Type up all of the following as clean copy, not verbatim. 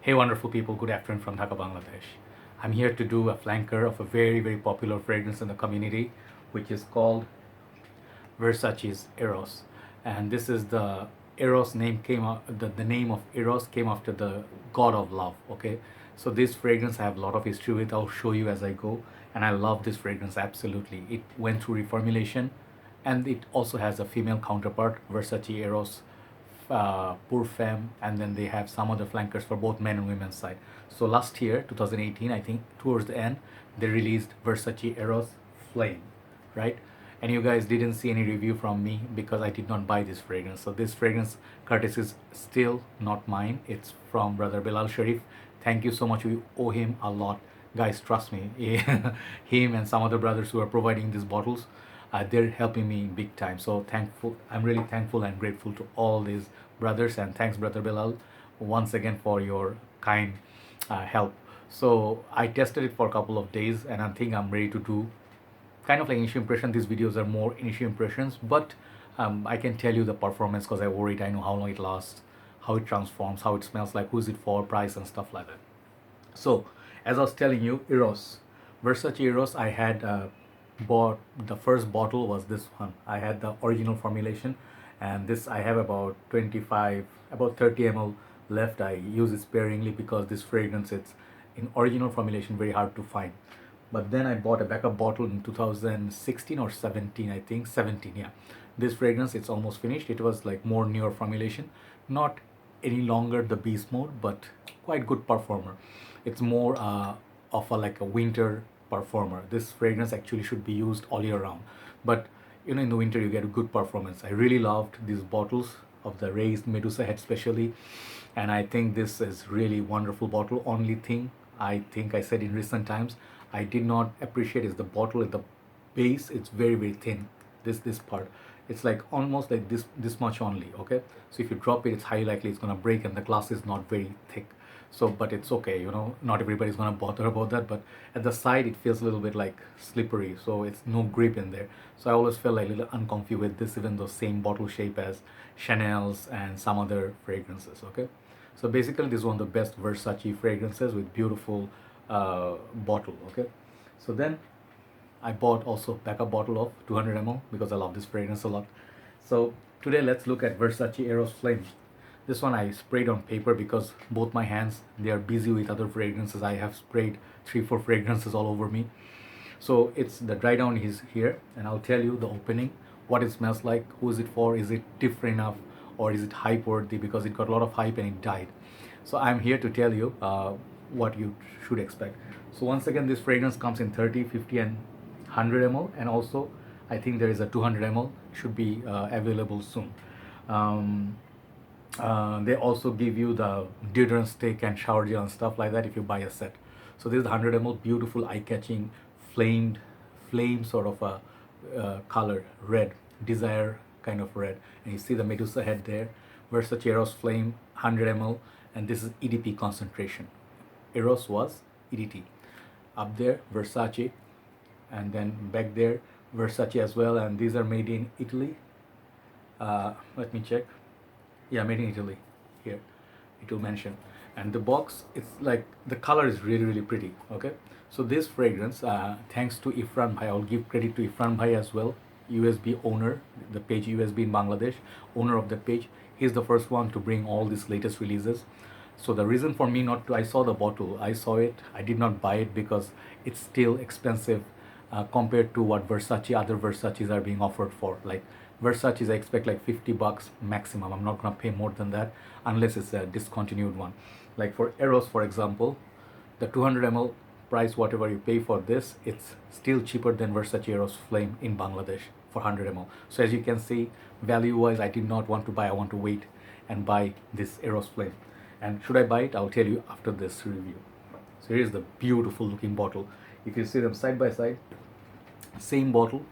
Hey, wonderful people, good afternoon from Dhaka, Bangladesh. I'm here to do a flanker of a very, very popular fragrance in the community, which is called Versace's Eros. And this is the Eros name came out, the name of Eros came after the god of love, okay? So this fragrance I have a lot of history with, I'll show you as I go. And I love this fragrance absolutely. It went through reformulation and it also has a female counterpart, Versace Eros Pour Femme, and then they have some other flankers for both men and women's side. So last year, 2018, I think towards the end, they released Versace Eros Flame, right? And you guys didn't see any review from me because I did not buy this fragrance. So this fragrance courtesy is still not mine. It's from brother Bilal Sharif. Thank you so much. We owe him a lot. Guys, trust me. Him and some other brothers who are providing these bottles, they're helping me big time. So thankful. I'm really thankful and grateful to all these brothers. And thanks, brother Bilal, once again for your kind help. So I tested it for a couple of days, and I think I'm ready to do kind of like initial impression. These videos are more initial impressions, but I can tell you the performance because I wore it. I know how long it lasts, how it transforms, how it smells like, who's it for, price, and stuff like that. So as I was telling you, Eros, Versace Eros, I had bought the first bottle was this one. I had the original formulation, and this I have about 25, about 30 ml left. I use it sparingly because this fragrance, it's in original formulation, very hard to find. But then I bought a backup bottle in 2016 or 17, I think 17, yeah. This fragrance, it's almost finished. It was like more newer formulation, not any longer the beast mode, but quite good performer. It's more of a like a winter performer. This fragrance actually should be used all year round, but in the winter you get a good performance. I really loved these bottles of the raised Medusa head especially, and I think this is really wonderful bottle. Only thing I think I said in recent times I did not appreciate is the bottle at the base. It's very, very thin. This part, it's like almost like this much only. Okay, so if you drop it, it's highly likely it's gonna break, and the glass is not very thick. So, but it's okay. Not everybody's gonna bother about that. But at the side, it feels a little bit like slippery, so it's no grip in there. So I always felt like a little uncomfy with this, even though same bottle shape as Chanel's and some other fragrances. Okay, so basically this is one of the best Versace fragrances with beautiful bottle. Okay, so then I bought also backup bottle of 200 ml because I love this fragrance a lot. So today let's look at Versace Eros Flame. This one I sprayed on paper because both my hands, they are busy with other fragrances. I have sprayed 3-4 fragrances all over me. So it's the dry down is here, and I'll tell you the opening, what it smells like, who is it for, is it different enough, or is it hype worthy, because it got a lot of hype and it died. So I'm here to tell you what you should expect. So once again, this fragrance comes in 30, 50 and 100 ml, and also I think there is a 200 ml should be available soon. um, they also give you the deodorant stick and shower gel and stuff like that if you buy a set. So this is 100 ml, beautiful eye-catching flamed flame sort of a color, red, desire kind of red, and you see the Medusa head there. Versace Eros Flame 100 ml, and this is EDP concentration. Eros was EDT. Up there Versace, and then back there Versace as well, and these are made in Italy. Let me check. Yeah, made in Italy. Here it will mention. And the box, it's like the color is really, really pretty. Okay, so this fragrance, thanks to Ifran Bhai, I'll give credit to Ifran Bhai as well, USB owner, the page USB in Bangladesh, owner of the page. He's the first one to bring all these latest releases. So the reason for me not to, I saw the bottle, I saw it, I did not buy it because it's still expensive compared to what Versace, other Versaces are being offered for. Like Versace's, I expect like 50 bucks maximum. I'm not gonna pay more than that unless it's a discontinued one. Like for Eros, for example, the 200 ml price, whatever you pay for this, it's still cheaper than Versace Eros Flame in Bangladesh for 100 ml. So as you can see, value wise, I did not want to buy. I want to wait and buy this Eros Flame. And should I buy it? I'll tell you after this review. So here's the beautiful looking bottle. If you see them side by side, same bottle,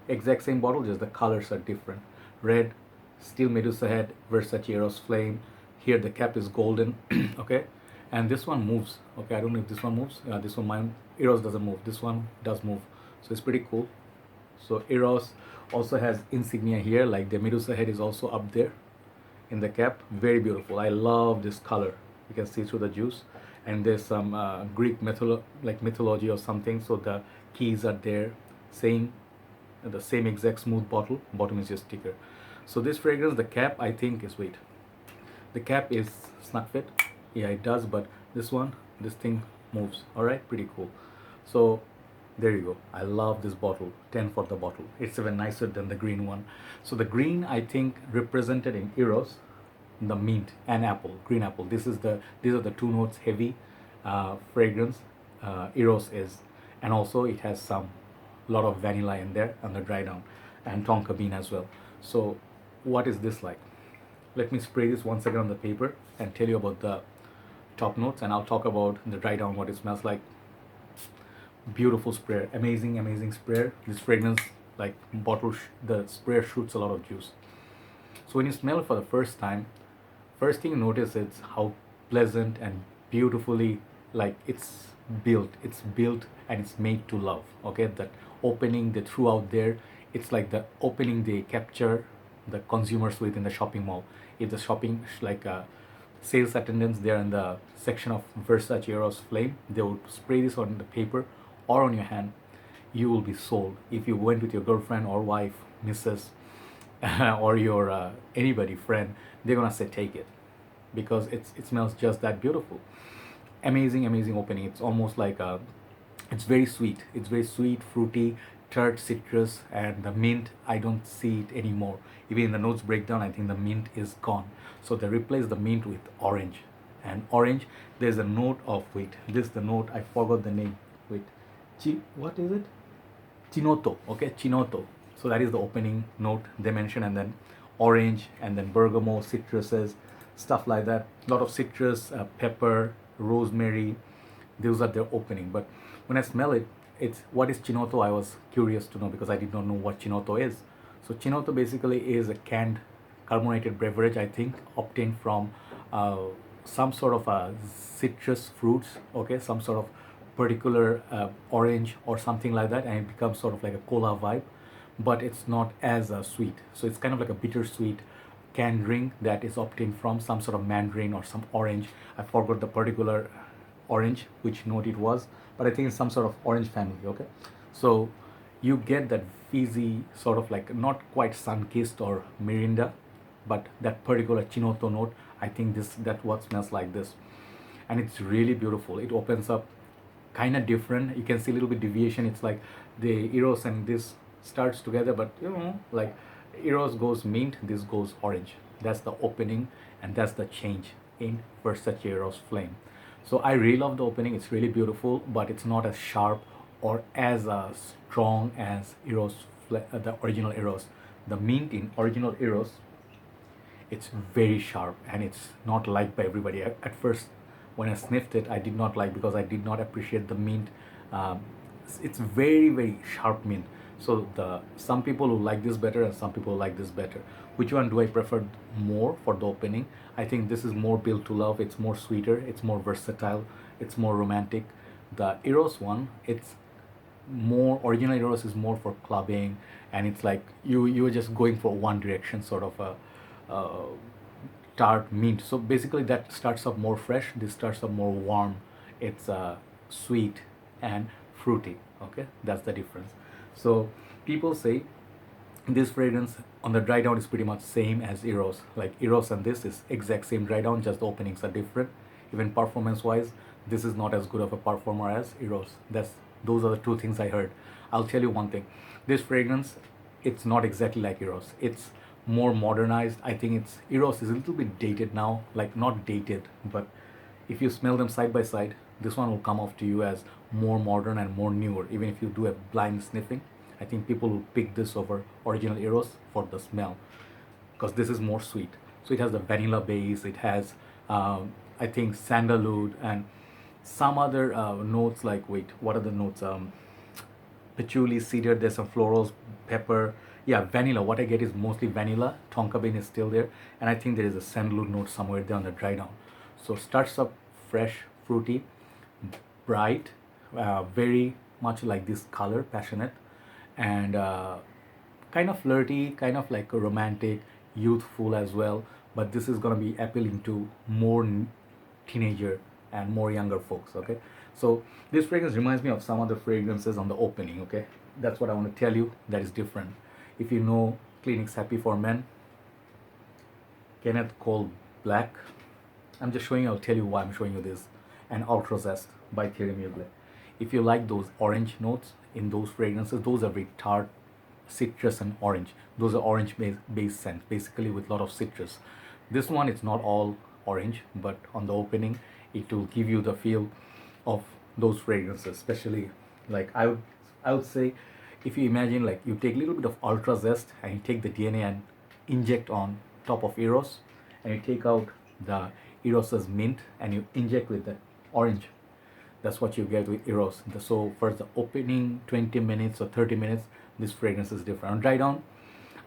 exact same bottle, just the colors are different. Red, still Medusa head, Versace Eros Flame. Here the cap is golden. Okay, and this one moves. Okay, I don't know if this one moves. This one, mine, Eros doesn't move. This one does move, so it's pretty cool. So Eros also has insignia here, like the Medusa head is also up there in the cap. Very beautiful. I love this color. You can see through the juice, and there's some Greek mythology or something. So the keys are there, saying the same exact smooth bottle. Bottom is just sticker. So this fragrance, the cap, I think is wait. The cap is snug fit. Yeah, it does, but this thing moves. All right, pretty cool. So there you go. I love this bottle. 10 for the bottle. It's even nicer than the green one. So the green, I think, represented in Eros, the mint and apple, green apple. These are the two notes heavy fragrance. Eros is, and also it has some lot of vanilla in there on the dry down, and tonka bean as well. So what is this like? Let me spray this once again on the paper and tell you about the top notes, and I'll talk about the dry down, what it smells like. Beautiful sprayer, amazing sprayer. This fragrance, like the sprayer shoots a lot of juice. So when you smell it for the first time, first thing you notice is how pleasant and beautifully, like it's built and it's made to love. Okay, that opening they threw out there, it's like the opening they capture the consumers with in the shopping mall. If the shopping like sales attendants there in the section of Versace Eros Flame, they would spray this on the paper or on your hand, you will be sold. If you went with your girlfriend or wife, Mrs. or your anybody friend, they're gonna say take it, because it smells just that beautiful. Amazing opening. It's almost like it's very sweet. It's very sweet, fruity, tart, citrus, and the mint. I don't see it anymore. Even in the notes breakdown, I think the mint is gone. So they replace the mint with orange, and orange. There's a note of wait. This is the note. I forgot the name. Wait, what is it? Chinotto. Okay, Chinotto. So that is the opening note they mention, and then orange, and then bergamot, citruses, stuff like that. A lot of citrus, pepper, rosemary. Those are their opening. But when I smell it, it's what is Chinotto? I was curious to know because I did not know what Chinotto is. So Chinotto basically is a canned carbonated beverage, I think, obtained from some sort of citrus fruits. Okay, some sort of particular orange or something like that, and it becomes sort of like a cola vibe, but it's not as sweet. So it's kind of like a bittersweet canned drink that is obtained from some sort of mandarin or some orange. I forgot the particular orange, which note it was, but I think it's some sort of orange family. Okay, so you get that fizzy sort of like not quite sun-kissed or Mirinda, but that particular Chinotto note. I think that what smells like this, and it's really beautiful. It opens up kind of different. You can see a little bit deviation. It's like the Eros and this starts together, but like Eros goes mint, this goes orange. That's the opening, and that's the change in Versace Eros Flame. So I really love the opening. It's really beautiful, but it's not as sharp or as strong as the original Eros. The mint in original Eros, it's very sharp, and it's not liked by everybody. At first, when I sniffed it, I did not like, because I did not appreciate the mint. It's very sharp mint. So some people who like this better, and some people like this better. Which one do I prefer more for the opening? I think this is more built to love. It's more sweeter. It's more versatile. It's more romantic. The Eros one, it's more original. Eros is more for clubbing, and it's like you're just going for one direction, sort of a tart mint. So basically that starts off more fresh. This starts off more warm. It's sweet and fruity. Okay, that's the difference. So people say this fragrance on the dry down is pretty much same as Eros. Like Eros and this is exact same dry down, just the openings are different. Even performance wise, this is not as good of a performer as Eros. Those are the two things I heard. I'll tell you one thing. This fragrance, it's not exactly like Eros. It's more modernized. I think Eros is a little bit dated now. Like not dated, but if you smell them side by side, this one will come off to you as more modern and more newer. Even if you do a blind sniffing, I think people will pick this over original Eros for the smell, because this is more sweet. So it has the vanilla base. It has, I think, sandalwood and some other notes. Like wait, what are the notes? Patchouli, cedar. There's some florals, pepper. Yeah, vanilla. What I get is mostly vanilla. Tonka bean is still there, and I think there is a sandalwood note somewhere there on the dry down. So starts up fresh, fruity, bright, very much like this color, passionate, and kind of flirty, kind of like a romantic, youthful as well. But this is gonna be appealing to more teenager and more younger folks. Okay, so this fragrance reminds me of some other fragrances on the opening. Okay, that's what I want to tell you that is different. If you know Clinique's Happy for Men, Kenneth Cole Black, I'm just showing you, I'll tell you why I'm showing you this, and Ultra Zest by Thierry Mugler. If you like those orange notes in those fragrances, those are very tart, citrus and orange. Those are orange based scents, basically with a lot of citrus. This one, it's not all orange, but on the opening, it will give you the feel of those fragrances, especially like I would say, if you imagine like you take a little bit of Ultra Zest and you take the DNA and inject on top of Eros, and you take out the Eros's mint and you inject with the orange. That's what you get with Eros. So for the opening 20 minutes or 30 minutes, this fragrance is different. On dry down,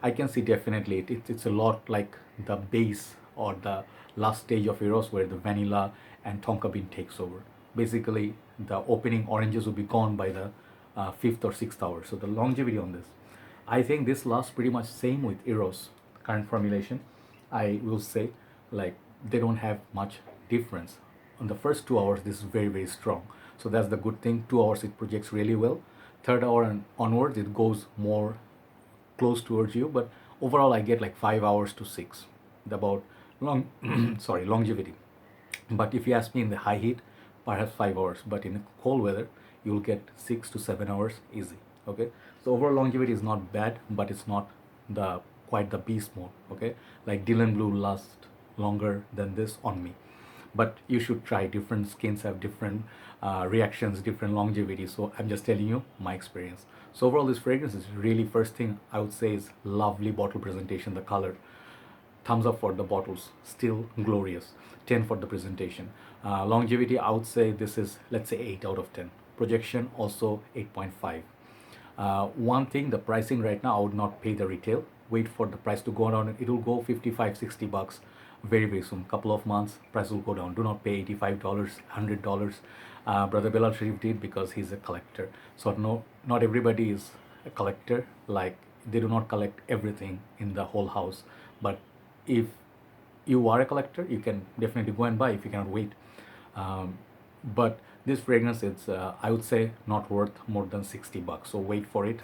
I can see definitely it's a lot like the base or the last stage of Eros where the vanilla and tonka bean takes over. Basically, the opening oranges will be gone by the fifth or sixth hour. So the longevity on this, I think this lasts pretty much same with Eros current formulation. I will say like they don't have much difference. On the first 2 hours, this is very very strong. So that's the good thing. 2 hours it projects really well. Third hour and onwards it goes more close towards you. But overall, I get like 5 hours to 6. About long sorry longevity. But if you ask me in the high heat, perhaps 5 hours. But in cold weather, you'll get 6 to 7 hours easy. Okay. So overall longevity is not bad, but it's not the quite the beast mode. Okay. Like Dylan Blue lasts longer than this on me, but you should try. Different skins have different reactions, different longevity, so I'm just telling you my experience. So overall this fragrance is really, first thing I would say is lovely bottle presentation. The color, thumbs up for the bottles, still glorious. 10 for the presentation. Longevity, I would say this is, let's say, 8 out of 10. Projection also 8.5. One thing, the pricing right now, I would not pay the retail. Wait for the price to go down. It will go 55 60 bucks very very soon. Couple of months, price will go down. Do not pay $85, $100. Brother Bilal Sharif did because he's a collector. So no, not everybody is a collector. Like they do not collect everything in the whole house. But if you are a collector, you can definitely go and buy if you cannot wait. But this fragrance, it's I would say not worth more than 60 bucks. So wait for it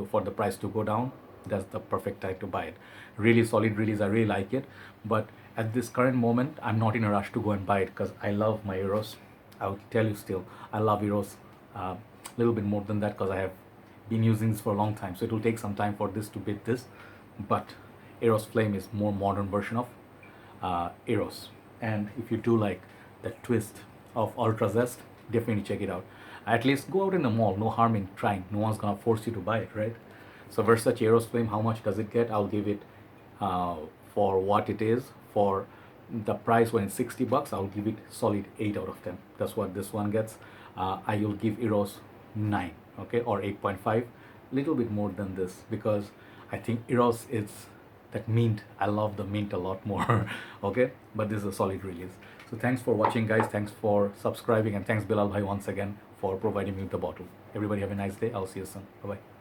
for the price to go down. That's the perfect time to buy it. Really solid release, I really like it. But at this current moment, I'm not in a rush to go and buy it because I love my Eros. I will tell you still, I love Eros a little bit more than that because I have been using this for a long time. So it will take some time for this to beat this. But Eros Flame is more modern version of Eros. And if you do like the twist of Ultra Zest, definitely check it out. At least go out in the mall. No harm in trying. No one's gonna force you to buy it, right? So Versace Eros Flame, how much does it get? I'll give it for what it is. For the price when it's 60 bucks, I'll give it solid 8 out of 10. That's what this one gets. I will give Eros 9, okay, or 8.5. Little bit more than this because I think Eros is that mint. I love the mint a lot more. Okay, but this is a solid release. So thanks for watching, guys. Thanks for subscribing, and thanks Bilal Bhai once again for providing me with the bottle. Everybody have a nice day. I'll see you soon. Bye bye.